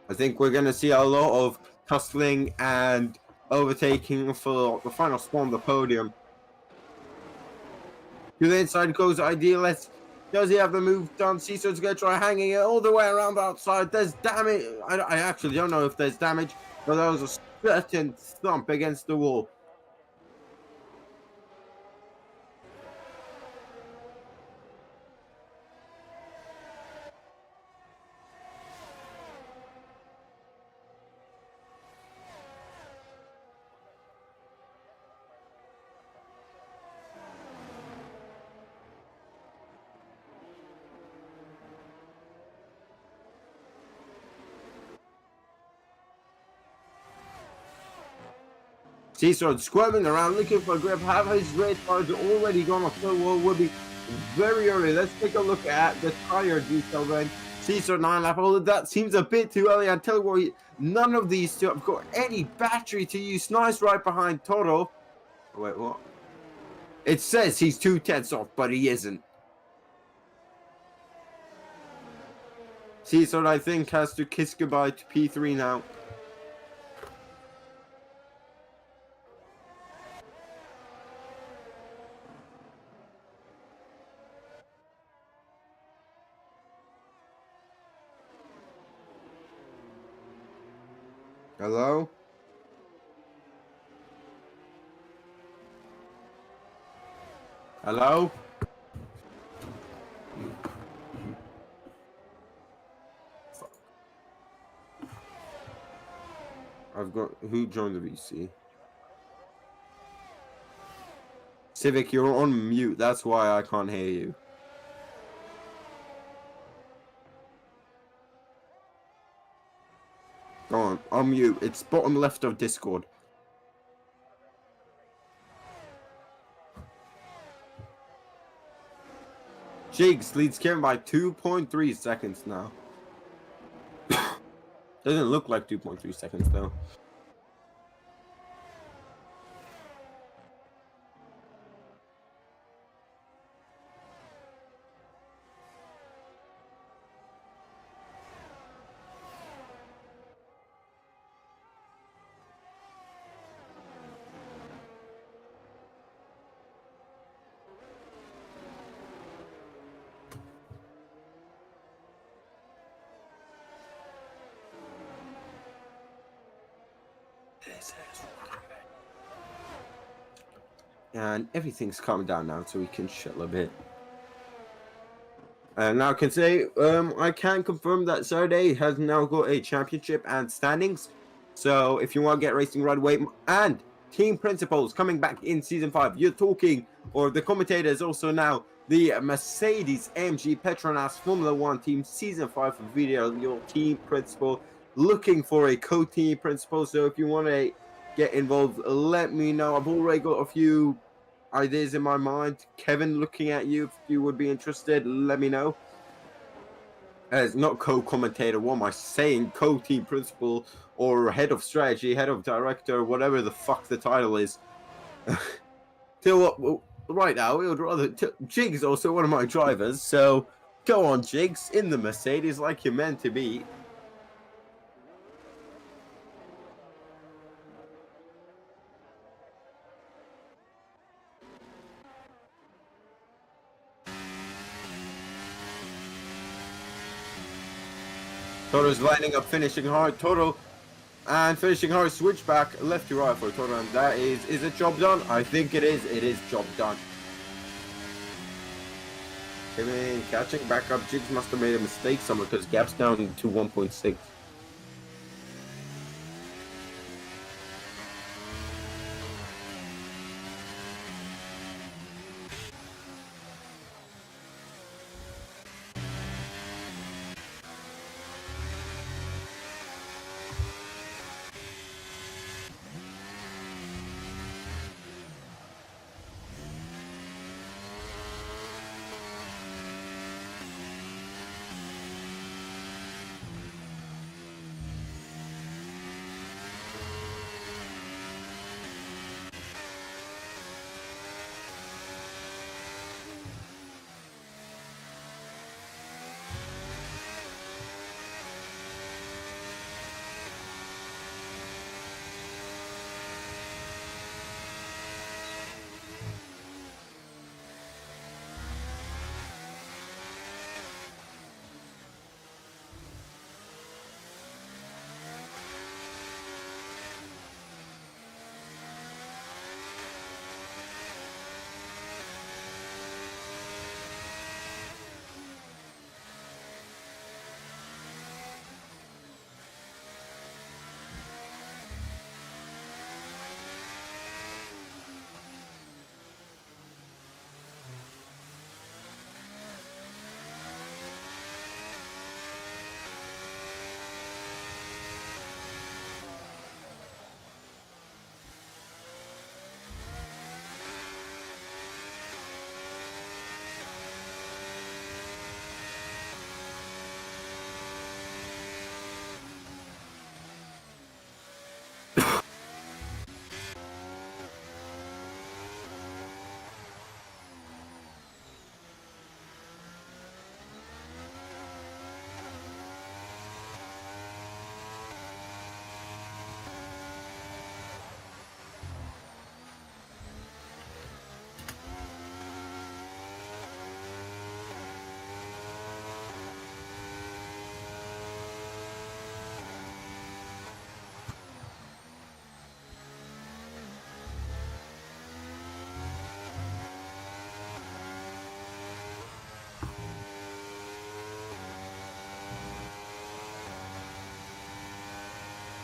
I think we're going to see a lot of tussling and overtaking for the final spot on the podium. To the inside goes IDLS. Does he have the move done? Caesar's going to try hanging it all the way around the outside. There's damage. I actually don't know if there's damage, but there was a certain thump against the wall. Caesar squirming around, looking for a grip. Have his race cars already gone off the wall? Will be very early. Let's take a look at the tire detail then. Caesar 9 lap. Although that seems a bit too early. I tell you what, none of these two have got any battery to use. Nice right behind Toro. Wait, what? It says he's 2/10 off, but he isn't. Caesar, I think, has to kiss goodbye to P3 now. Hello? Hello? Fuck. I've got... Who joined the VC? Civic, you're on mute. That's why I can't hear you. Go on, unmute. It's bottom left of Discord. Jigs leads Kevin by 2.3 seconds now. Doesn't look like 2.3 seconds though. And everything's calmed down now, so we can chill a bit. And now I can say, I can confirm that Saturday has now got a championship and standings. So if you want to get racing right away, and team principals coming back in season 5, you're talking, or the commentator is also now the Mercedes AMG Petronas Formula 1 team season 5 for VDRL, your team principal, looking for a co-team principal. So if you want to get involved, let me know. I've already got a few ideas in my mind. Kevin, looking at you, if you would be interested, let me know. As not co-commentator, what am I saying? Co-team principal or head of strategy, head of director, whatever the fuck the title is. Tell what, well, right now, we would rather... Jigs also one of my drivers, so go on, Jigs, in the Mercedes like you're meant to be. Toro's lining up, finishing hard. Toro and finishing hard. Switch back left to right for Toro, and that is it job done? I think it is. It is job done. Kevin catching back up. Jigs must have made a mistake somewhere because gap's down to 1.6.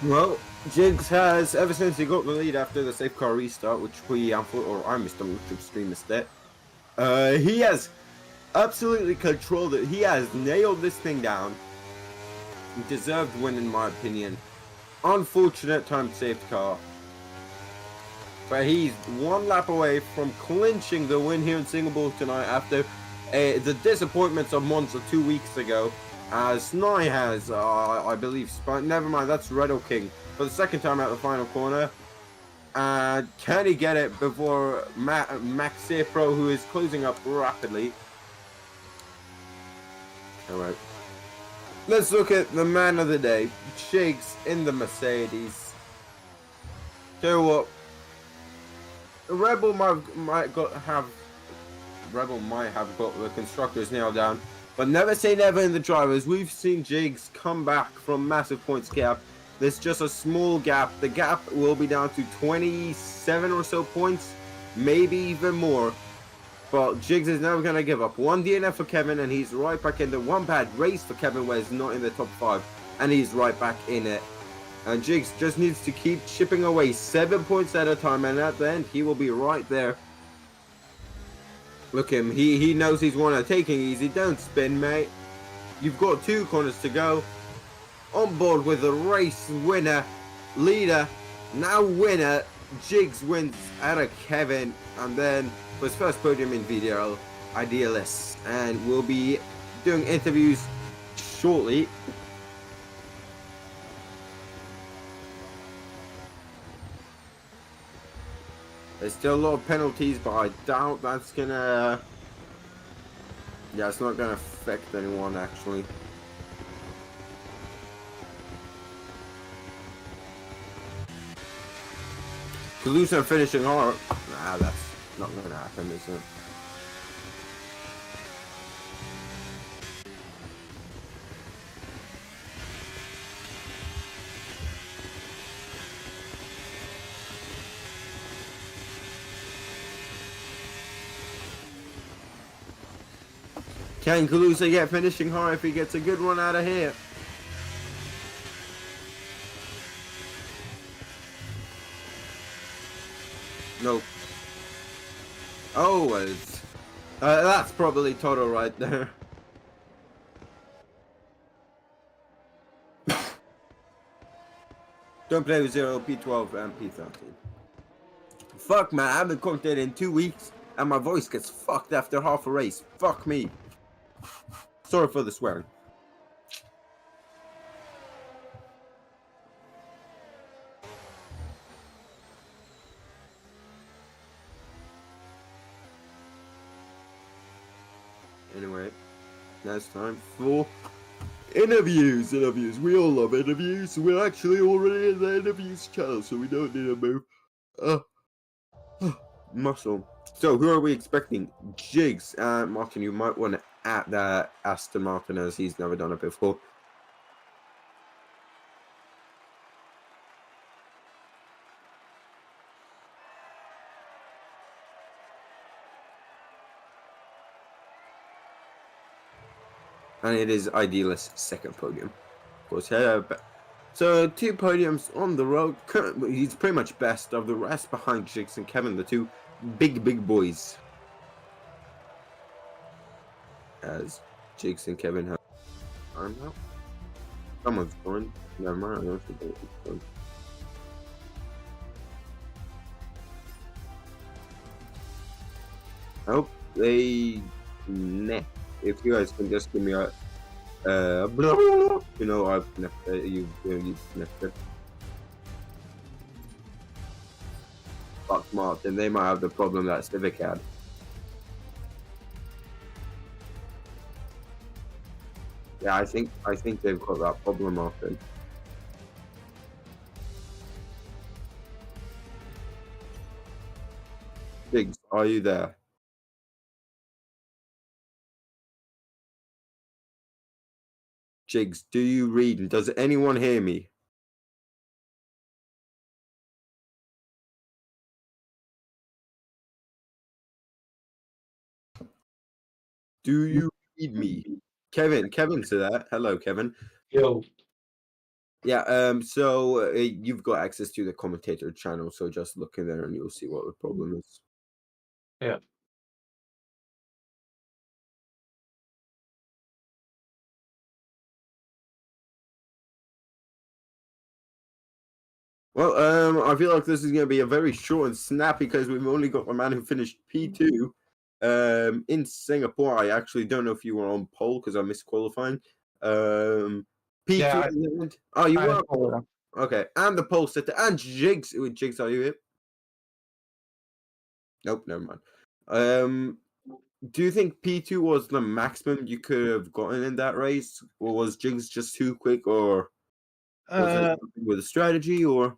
Well, Jigs has, ever since he got the lead after the safe car restart, which I missed on which stream missed it, he has absolutely controlled it. He has nailed this thing down. Deserved win, in my opinion. Unfortunate time safety car. But he's one lap away from clinching the win here in Singapore tonight after the disappointments of Monza 2 weeks ago. As Nye has, I believe, never mind, that's Redo King for the second time out the final corner. And can he get it before Max Pro, who is closing up rapidly? Alright. Let's look at the man of the day, Jigs in the Mercedes. Tell you what, Rebel might have got the constructors nailed down, but never say never in the drivers. We've seen Jigs come back from massive points gap. There's just a small gap. The gap will be down to 27 or so points, maybe even more. But Jigs is never going to give up. One DNF for Kevin, and he's right back in the one bad race for Kevin, where he's not in the top 5, and he's right back in it. And Jigs just needs to keep chipping away 7 points at a time, and at the end, he will be right there. Look at him. He knows he's one of taking easy. Don't spin, mate. You've got 2 corners to go. On board with the race winner, leader, now winner. Jigs wins out of Kevin, and then for his first podium in VDRL, Idealists. And we'll be doing interviews shortly. There's still a lot of penalties, but I doubt that's gonna... Yeah, it's not gonna affect anyone, actually. Kalusa finishing hard. Nah, that's not gonna happen, is it? Can Kalusa get finishing hard if he gets a good one out of here? Nope. Oh, it's... that's probably Toto right there. Don't play with 0, P12, and P13. Fuck, man, I haven't commented in 2 weeks, and my voice gets fucked after half a race. Fuck me. Sorry for the swearing. Anyway, now it's time for interviews. We all love interviews. We're actually already in the interviews channel, so we don't need to move. Muscle. So, who are we expecting? Jigs. Martin, you might want to add that Aston Martin, as he's never done it before. And it is Idealist's second podium. Of course, so 2 podiums on the road. He's pretty much best of the rest behind Jigs and Kevin, the 2 big boys. As Jigs and Kevin have time out. Someone's joined. Never mind. I don't think it's joined. I hope they net. If you guys can just give me a blah, blah, blah. You know, I've you've connected. Fuck Martin, they might have the problem that Civic had. Yeah, I think they've got that problem, Martin. Biggs, are you there? Jigs, do you read? And does anyone hear me? Do you read me? Kevin's there. Hello, Kevin.
Yo.
Yeah, so you've got access to the commentator channel, so just look in there and you'll see what the problem is.
Yeah.
Well, I feel like this is going to be a very short and snappy because we've only got the man who finished P2 in Singapore. I actually don't know if you were on pole because I missed qualifying. P3.
Yeah,
Oh, you
I
were
had
on pole.
pole.
Okay, and the pole setter and Jigs. Jigs, are you here? Nope, never mind. Do you think P2 was the maximum you could have gotten in that race, or was Jigs just too quick, or was it something with a strategy, or?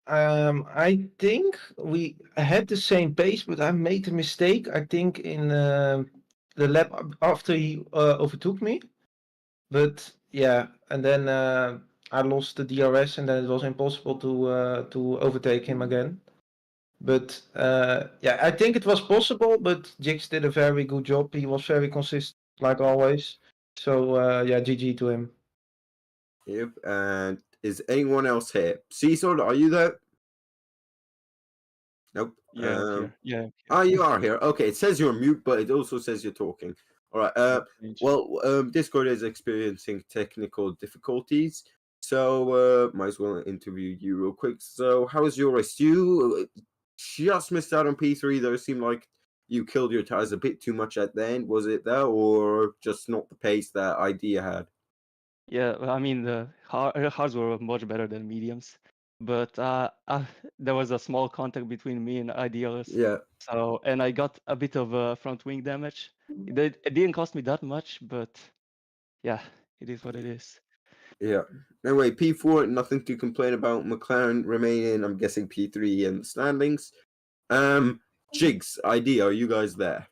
I think we had the same pace, but I made a mistake. I think in the lap after he overtook me. But yeah, and then I lost the DRS, and then it was impossible to overtake him again. But yeah, I think it was possible. But Jix did a very good job. He was very consistent, like always. So yeah, GG to him.
Yep. And is anyone else here? Seasword, are you there? Nope.
Yeah, I'm here. Yeah.
Oh, you are here. Okay, it says you're mute, but it also says you're talking. All right. Well, Discord is experiencing technical difficulties, so might as well interview you real quick. So, how was your race? You just missed out on P3, though. It seemed like you killed your tires a bit too much at the end. Was it that, or just not the pace that Idea had?
Yeah, well, I mean, the hards were much better than mediums, but there was a small contact between me and Idealist.
Yeah.
So, and I got a bit of front wing damage. It didn't cost me that much, but yeah, it is what it is.
Yeah. Anyway, P4, nothing to complain about. McLaren remaining, I'm guessing P3 in standings. Jigs, Idea, are you guys there?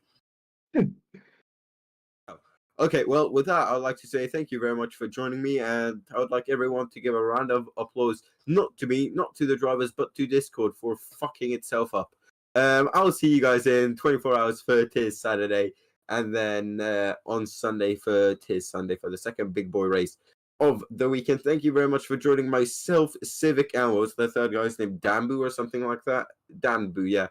Okay, well, with that, I'd like to say thank you very much for joining me, and I would like everyone to give a round of applause, not to me, not to the drivers, but to Discord for fucking itself up. I'll see you guys in 24 hours for Tis Saturday, and then on Sunday for Tis Sunday for the second big boy race of the weekend. Thank you very much for joining myself, Civic, and what was the third guy's name? Dambu or something like that? Danbu, yeah.